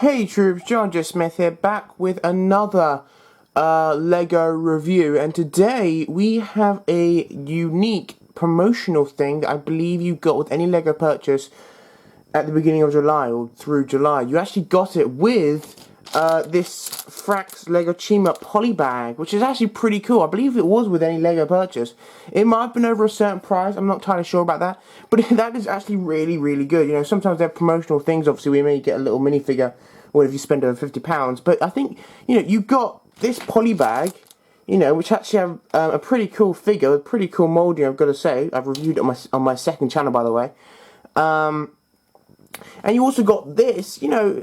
Hey troops, GeneralJSmith here, back with another Lego review, and today we have a unique promotional thing that I believe you got with any Lego purchase at the beginning of July, or through July. You actually got it with this Thanx Lego Team Up poly bag, which is actually pretty cool. I believe it was with any Lego purchase. It might have been over a certain price, I'm not entirely sure about that, but that is actually really good. You know, sometimes they're promotional things, obviously we may get a little minifigure, or if you spend over £50, but I think, you know, you got this poly bag, you know, which actually have a pretty cool figure, a pretty cool moulding, I've got to say. I've reviewed it on my second channel, by the way. And you also got this, you know,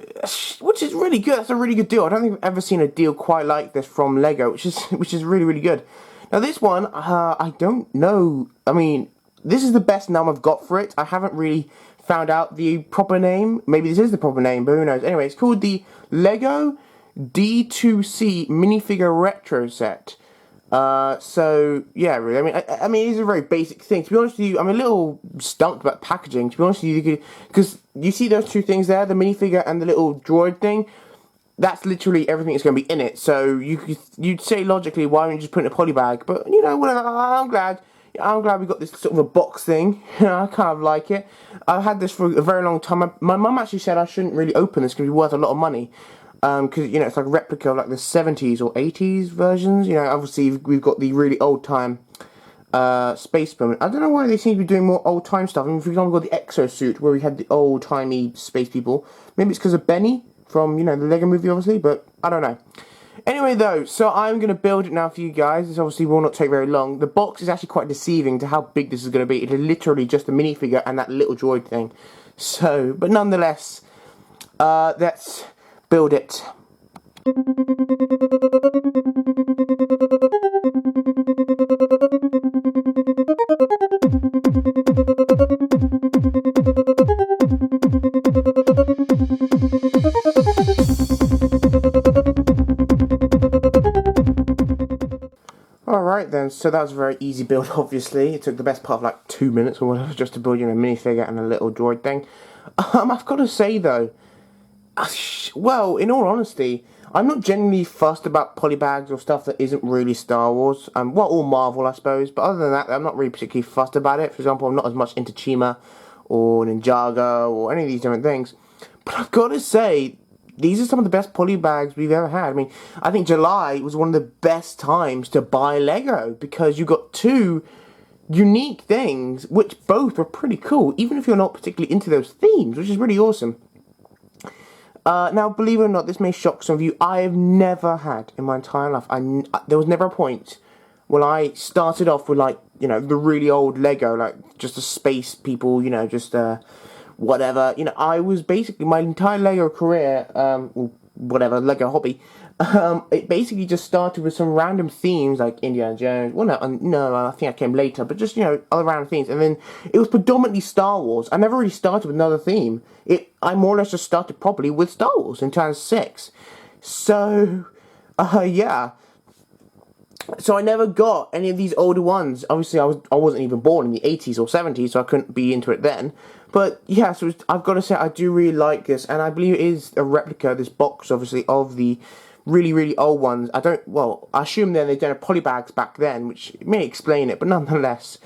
which is really good. That's a really good deal. I don't think I've ever seen a deal quite like this from Lego, which is really good. Now this one, I don't know. I mean, this is the best name I've got for it. I haven't really found out the proper name. Maybe this is the proper name, but who knows? Anyway, it's called the Lego D2C Minifigure Retro Set. So yeah, really. I mean, these are very basic things. To be honest with you, I'm a little stumped about packaging. To be honest with you, because you see those two things there, the minifigure and the little droid thing. That's literally everything that's going to be in it. So you'd say logically, why don't you just put it in a poly bag? But you know, whatever. I'm glad we got this sort of a box thing. I kind of like it. I've had this for a very long time. My mum actually said I shouldn't really open this. It's going to be worth a lot of money. Because, you know, it's like a replica of like the 70s or 80s versions. You know, obviously we've got the really old time spaceman. I don't know why they seem to be doing more old time stuff. I mean, for example, we've got the exosuit where we had the old timey space people. Maybe it's because of Benny from, you know, the Lego movie, obviously, but I don't know. Anyway, though, so I'm going to build it now for you guys. This obviously will not take very long. The box is actually quite deceiving to how big this is going to be. It is literally just a minifigure and that little droid thing. So, but nonetheless, let's build it. Alright then, so that was a very easy build, obviously. It took the best part of like 2 minutes or whatever just to build, you know, a minifigure and a little droid thing. I've got to say though, well, in all honesty, I'm not generally fussed about polybags or stuff that isn't really Star Wars. Well, or Marvel, I suppose. But other than that, I'm not really particularly fussed about it. For example, I'm not as much into Chima or Ninjago or any of these different things. But I've got to say, these are some of the best polybags we've ever had. I mean, I think July was one of the best times to buy Lego because you got two unique things, which both were pretty cool, even if you're not particularly into those themes, which is really awesome. Now, believe it or not, this may shock some of you. I have never had in my entire life. There was never a point when I started off with, like, you know, the really old Lego, like just the space people, you know, just whatever. You know, I was basically my entire Lego career, whatever Lego hobby. It basically just started with some random themes like Indiana Jones. Well, no, I think I came later, but just, you know, other random themes. And then it was predominantly Star Wars. I never really started with another theme. I more or less just started properly with Star Wars in 2006. So, yeah. So I never got any of these older ones. Obviously, I wasn't even born in the 80s or 70s, so I couldn't be into it then. But yeah, so I've got to say I do really like this, and I believe it is a replica, this box, obviously, of the really old ones. I assume then they done polybags back then, which may explain it, but nonetheless,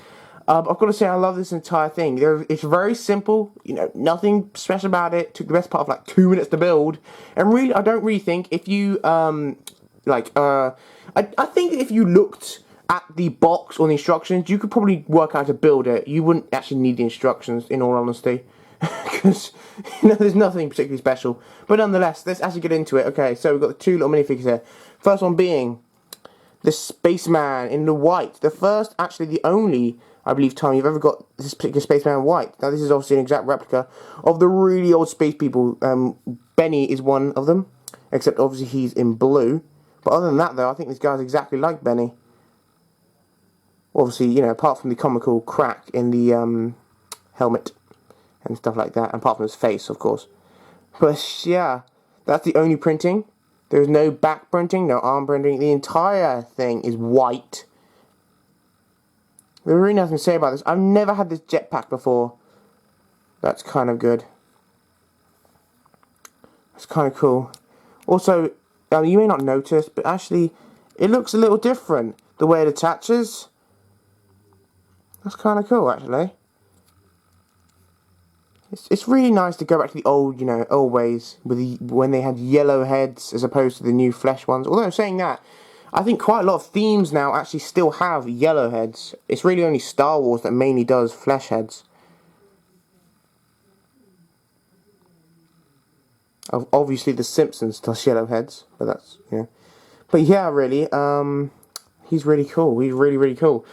I've got to say I love this entire thing. It's very simple, you know, nothing special about it. Took the best part of like 2 minutes to build, and really, I don't really think if you I think if you looked at the box or the instructions, you could probably work out how to build it. You wouldn't actually need the instructions, in all honesty, because, you know, there's nothing particularly special. But nonetheless, let's actually get into it. Okay, so we've got the two little minifigures here. First one being the spaceman in the white. The first, actually the only, I believe, time you've ever got this particular spaceman in white. Now, this is obviously an exact replica of the really old space people. Benny is one of them, except obviously he's in blue. But other than that, though, I think this guy's exactly like Benny. Obviously, you know, apart from the comical crack in the helmet and stuff like that, and apart from his face, of course. But yeah, that's the only printing. There's no back printing, no arm printing. The entire thing is white. There's really nothing to say about this. I've never had this jetpack before. That's kind of good. It's kind of cool. Also, you may not notice, but actually, it looks a little different. The way it attaches. That's kind of cool, actually. It's really nice to go back to the old, old ways with when they had yellow heads as opposed to the new flesh ones. Although saying that, I think quite a lot of themes now actually still have yellow heads. It's really only Star Wars that mainly does flesh heads. Obviously, The Simpsons does yellow heads, but that's But yeah, really, he's really cool. He's really, really cool.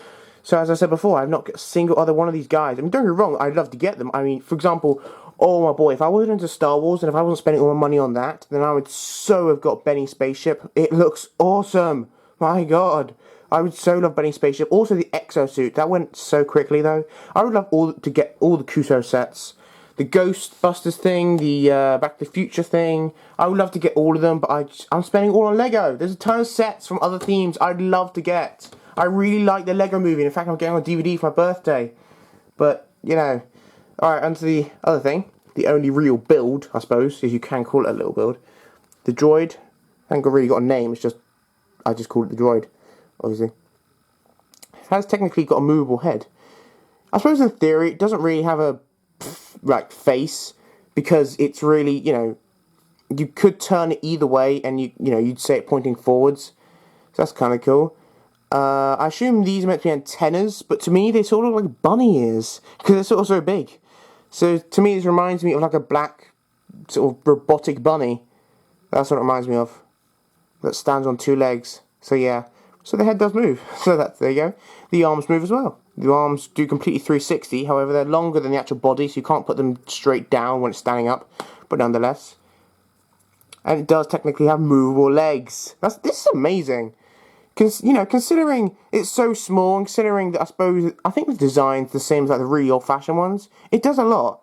So as I said before, I've not got a single other one of these guys. I mean, don't get me wrong, I'd love to get them. I mean, for example, oh my boy, if I wasn't into Star Wars and if I wasn't spending all my money on that, then I would so have got Benny's spaceship. It looks awesome. My God. I would so love Benny's spaceship. Also the exosuit. That went so quickly though. I would love to get all the Kuso sets. The Ghostbusters thing, the Back to the Future thing. I would love to get all of them, but I'm spending all on Lego. There's a ton of sets from other themes I'd love to get. I really like the Lego movie. In fact, I'm getting on DVD for my birthday. But, Alright, onto the other thing. The only real build, I suppose, if you can call it a little build. The droid. I haven't really got a name. I just call it the droid, obviously. It has technically got a movable head. I suppose in theory, it doesn't really have a face, because it's really, you could turn it either way and you'd say it pointing forwards. So that's kind of cool. I assume these are meant to be antennas, but to me they sort of look like bunny ears because they're sort of so big. So to me this reminds me of like a black sort of robotic bunny. That's what it reminds me of. That stands on two legs. So yeah. So the head does move. So there you go. The arms move as well. The arms do completely 360. However, they're longer than the actual body, so you can't put them straight down when it's standing up. But nonetheless. And it does technically have movable legs. This is amazing. Considering it's so small, and considering that I think the design's the same as like the really old-fashioned ones, it does a lot.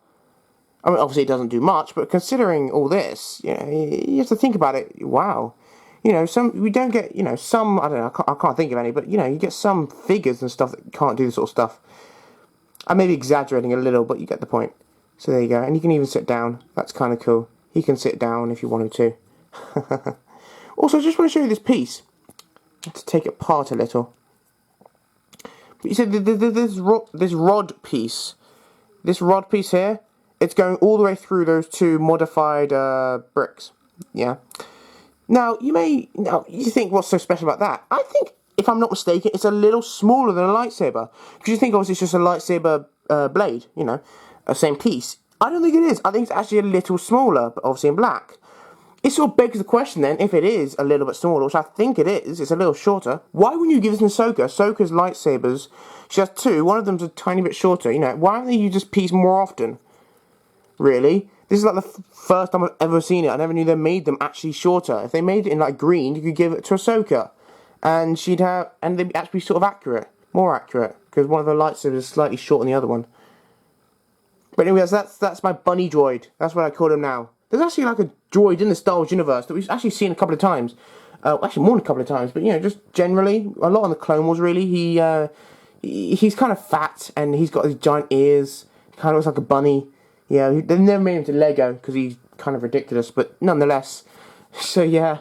I mean, obviously it doesn't do much, but considering all this, you have to think about it. Wow. We don't get, some, I don't know, I can't think of any, but, you get some figures and stuff that can't do this sort of stuff. I may be exaggerating a little, but you get the point. So there you go. And you can even sit down. That's kind of cool. He can sit down if you want him to. Also, I just want to show you this piece. To take it apart a little. But you see, this rod piece here, it's going all the way through those two modified bricks. Yeah. Now you think what's so special about that? I think, if I'm not mistaken, it's a little smaller than a lightsaber. Because you think obviously it's just a lightsaber blade, a same piece. I don't think it is. I think it's actually a little smaller, but obviously in black. It sort of begs the question then, if it is a little bit smaller, which I think it is, it's a little shorter, why wouldn't you give this to Ahsoka? Ahsoka's lightsabers, she has two, one of them's a tiny bit shorter, why don't they use this piece more often? Really? This is like the first time I've ever seen it. I never knew they made them actually shorter. If they made it in like green, you could give it to Ahsoka. And they'd actually be sort of accurate, more accurate, because one of her lightsabers is slightly shorter than the other one. But anyways, that's my bunny droid. That's what I call him now. There's actually like a droid in the Star Wars universe that we've actually seen a couple of times. Actually more than a couple of times, but just generally, a lot on the Clone Wars really. He's kind of fat and he's got these giant ears. He kind of looks like a bunny. Yeah, they never made him to Lego because he's kind of ridiculous, but nonetheless. So yeah,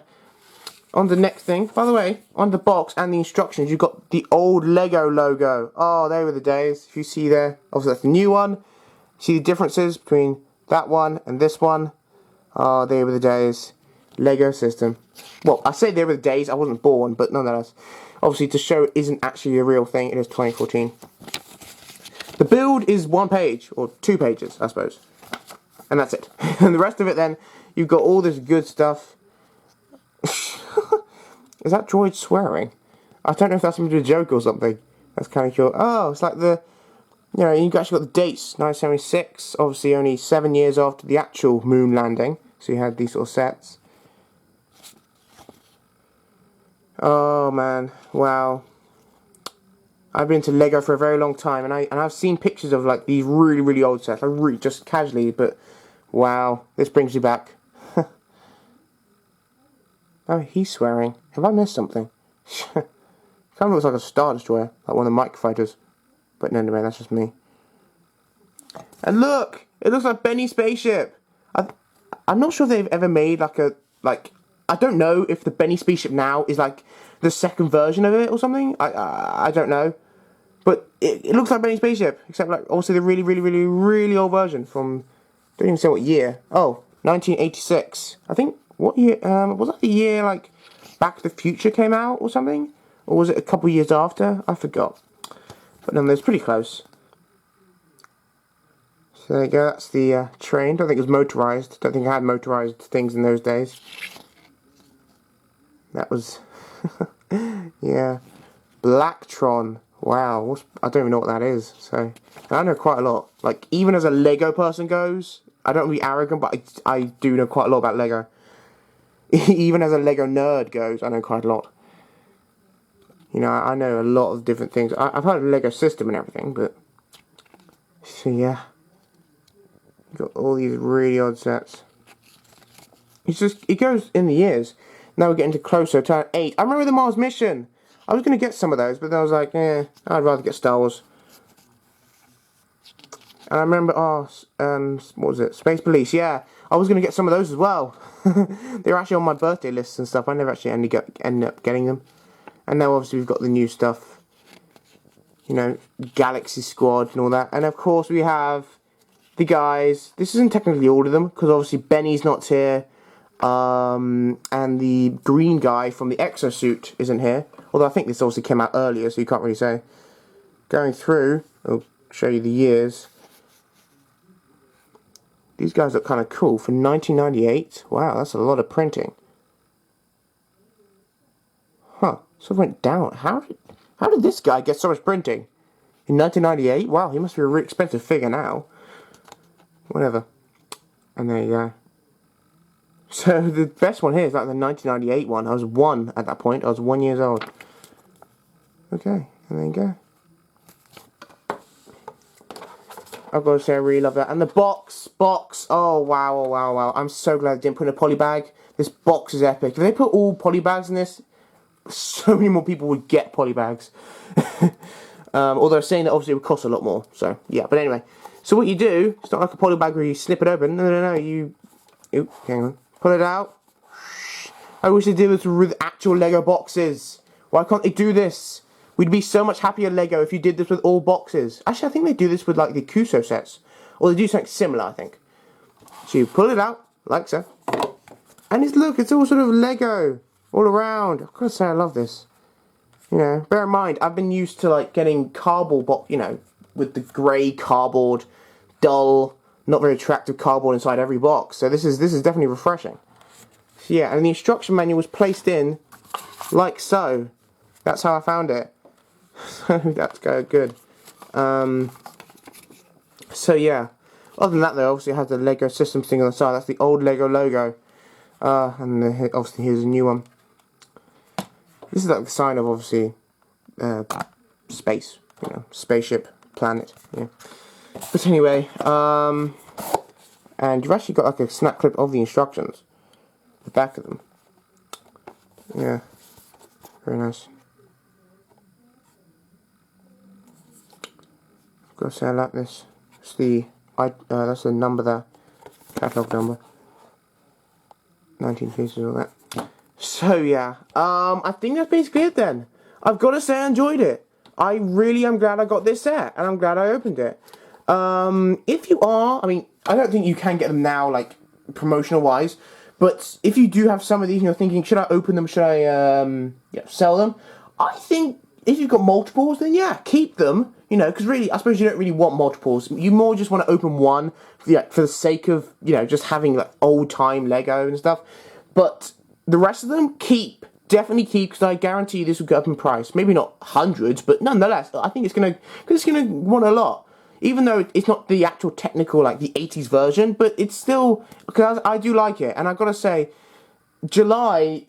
on the next thing. By the way, on the box and the instructions, you've got the old Lego logo. Oh, they were the days. If you see there, obviously that's the new one. See the differences between that one and this one. Oh, they were the days. Lego system. Well, I say they were the days, I wasn't born, but nonetheless. Obviously, to show it isn't actually a real thing, it is 2014. The build is 1 page, or 2 pages, I suppose. And that's it. And the rest of it then, you've got all this good stuff. Is that droid swearing? I don't know if that's meant to be a joke or something. That's kind of cool. Oh, it's like you've actually got the dates, 1976, obviously only 7 years after the actual moon landing, so you had these sort of sets. Oh man, wow. I've been into Lego for a very long time, and I've seen pictures of like these really, really old sets, like really just casually, but wow, this brings you back. Oh, he's swearing. Have I missed something? Kind of looks like a Star Destroyer, like one of the Mike Fighters. But no, anyway, that's just me. And look! It looks like Benny's spaceship! I'm not sure if they've ever made like a, I don't know if the Benny Spaceship now is like the second version of it or something. I don't know. But it looks like Benny Spaceship, except like also the really old version from, don't even say what year. Oh, 1986. I think, what year, was that the year like Back to the Future came out or something? Or was it a couple years after? I forgot. But nonetheless, pretty close. So there you go, that's the train. Don't think it was motorized. Don't think I had motorized things in those days. That was, yeah. Blacktron. Wow, I don't even know what that is. So, I know quite a lot. Like, even as a Lego person goes, I don't be arrogant, but I do know quite a lot about Lego. Even as a Lego nerd goes, I know quite a lot. You know, I know a lot of different things. I've heard of the Lego system and everything, but... So, yeah. Got all these really odd sets. It goes in the years. Now we're getting to closer to 8. I remember the Mars mission. I was going to get some of those, but then I was like, I'd rather get Star Wars. And I remember, what was it? Space Police, yeah. I was going to get some of those as well. They were actually on my birthday lists and stuff. I never actually ended up getting them. And now obviously we've got the new stuff. You know, Galaxy Squad and all that. And of course we have the guys. This isn't technically all of them, because obviously Benny's not here. And the green guy from the exosuit isn't here. Although I think this obviously came out earlier, so you can't really say. Going through, I'll show you the years. These guys look kind of cool. For 1998, wow, that's a lot of printing. Huh, so it went down. How did this guy get so much printing? In 1998? Wow, he must be a really expensive figure now. Whatever. And there you go. So the best one here is like the 1998 one. I was 1 at that point. I was 1 year old. Okay, and there you go. I've got to say I really love that. And the box. Oh wow. I'm so glad they didn't put in a poly bag. This box is epic. If they put all poly bags in this, so many more people would get poly bags. Although saying that obviously it would cost a lot more. So yeah, but anyway. So what you do, it's not like a poly bag where you slip it open. No. You, hang on. Pull it out. I wish they did this with actual Lego boxes. Why can't they do this? We'd be so much happier Lego if you did this with all boxes. Actually, I think they do this with like the Kuso sets. Or they do something similar, I think. So you pull it out, like so. And look, it's all sort of Lego all around. I've got to say I love this. You know, bear in mind, I've been used to like getting cardboard box, you know, with the grey cardboard, dull, not very attractive cardboard inside every box. So this is definitely refreshing. So yeah, and the instruction manual was placed in like so. That's how I found it. So that's good. So yeah. Other than that though, obviously it has the Lego Systems thing on the side. That's the old Lego logo. And obviously here's a new one. This is like the sign of obviously space. You know, spaceship, planet. Yeah. But anyway, and you've actually got like a snap clip of the instructions, the back of them. Yeah, very nice. I've got to say I like this. It's that's the number there, catalog number. 19 pieces, all that. So yeah, I think that's basically it then. I've got to say I enjoyed it. I really am glad I got this set, and I'm glad I opened it. If you are, I mean, I don't think you can get them now, like, promotional wise, but if you do have some of these and you're thinking, should I open them, should I, sell them? I think if you've got multiples, then yeah, keep them, you know, because really, I suppose you don't really want multiples. You more just want to open one, for the sake of, you know, just having, like, old-time Lego and stuff. But the rest of them, keep. Definitely keep, because I guarantee you this will go up in price. Maybe not hundreds, but nonetheless, I think it's gonna want a lot. Even though it's not the actual technical, like the 80s version, but it's still, because I do like it. And I've got to say, this July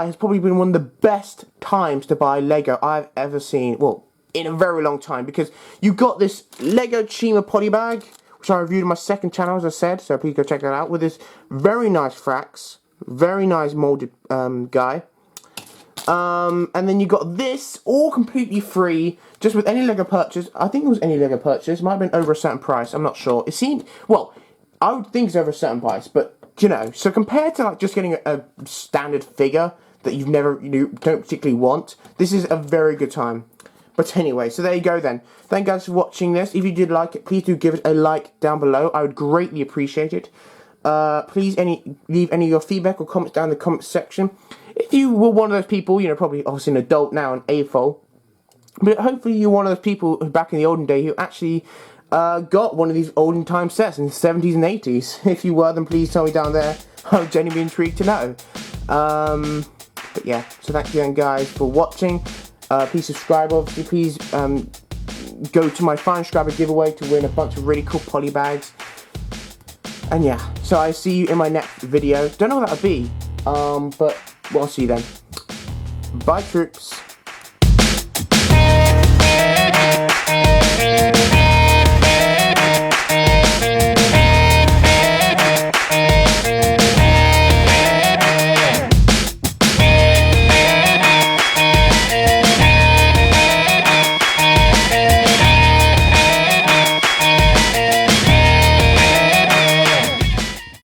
has probably been one of the best times to buy Lego I've ever seen. Well, in a very long time, because you got this Lego Chima poly bag, which I reviewed on my second channel, as I said, so please go check that out, with this very nice Frax, very nice molded guy. And then you got this, all completely free, just with any Lego purchase. I think it was any Lego purchase. Might have been over a certain price. I'm not sure. It seemed, well, I would think it's over a certain price, but you know, so compared to like just getting a standard figure that you've never, you don't particularly want, this is a very good time. But anyway, so there you go then. Thank you guys for watching this. If you did like it, please do give it a like down below. I would greatly appreciate it. Please leave any of your feedback or comments down in the comment section. If you were one of those people, you know, probably obviously an adult now, an AFOL, but hopefully you're one of those people who back in the olden day who actually got one of these olden time sets in the 70s and 80s. If you were, then please tell me down there. I'm genuinely intrigued to know. But yeah, so thank you again guys for watching. Please subscribe, obviously. Please go to my Final Subscriber giveaway to win a bunch of really cool poly bags. And yeah, so I see you in my next video. Don't know what that'll be, but we'll see you then. Bye, troops.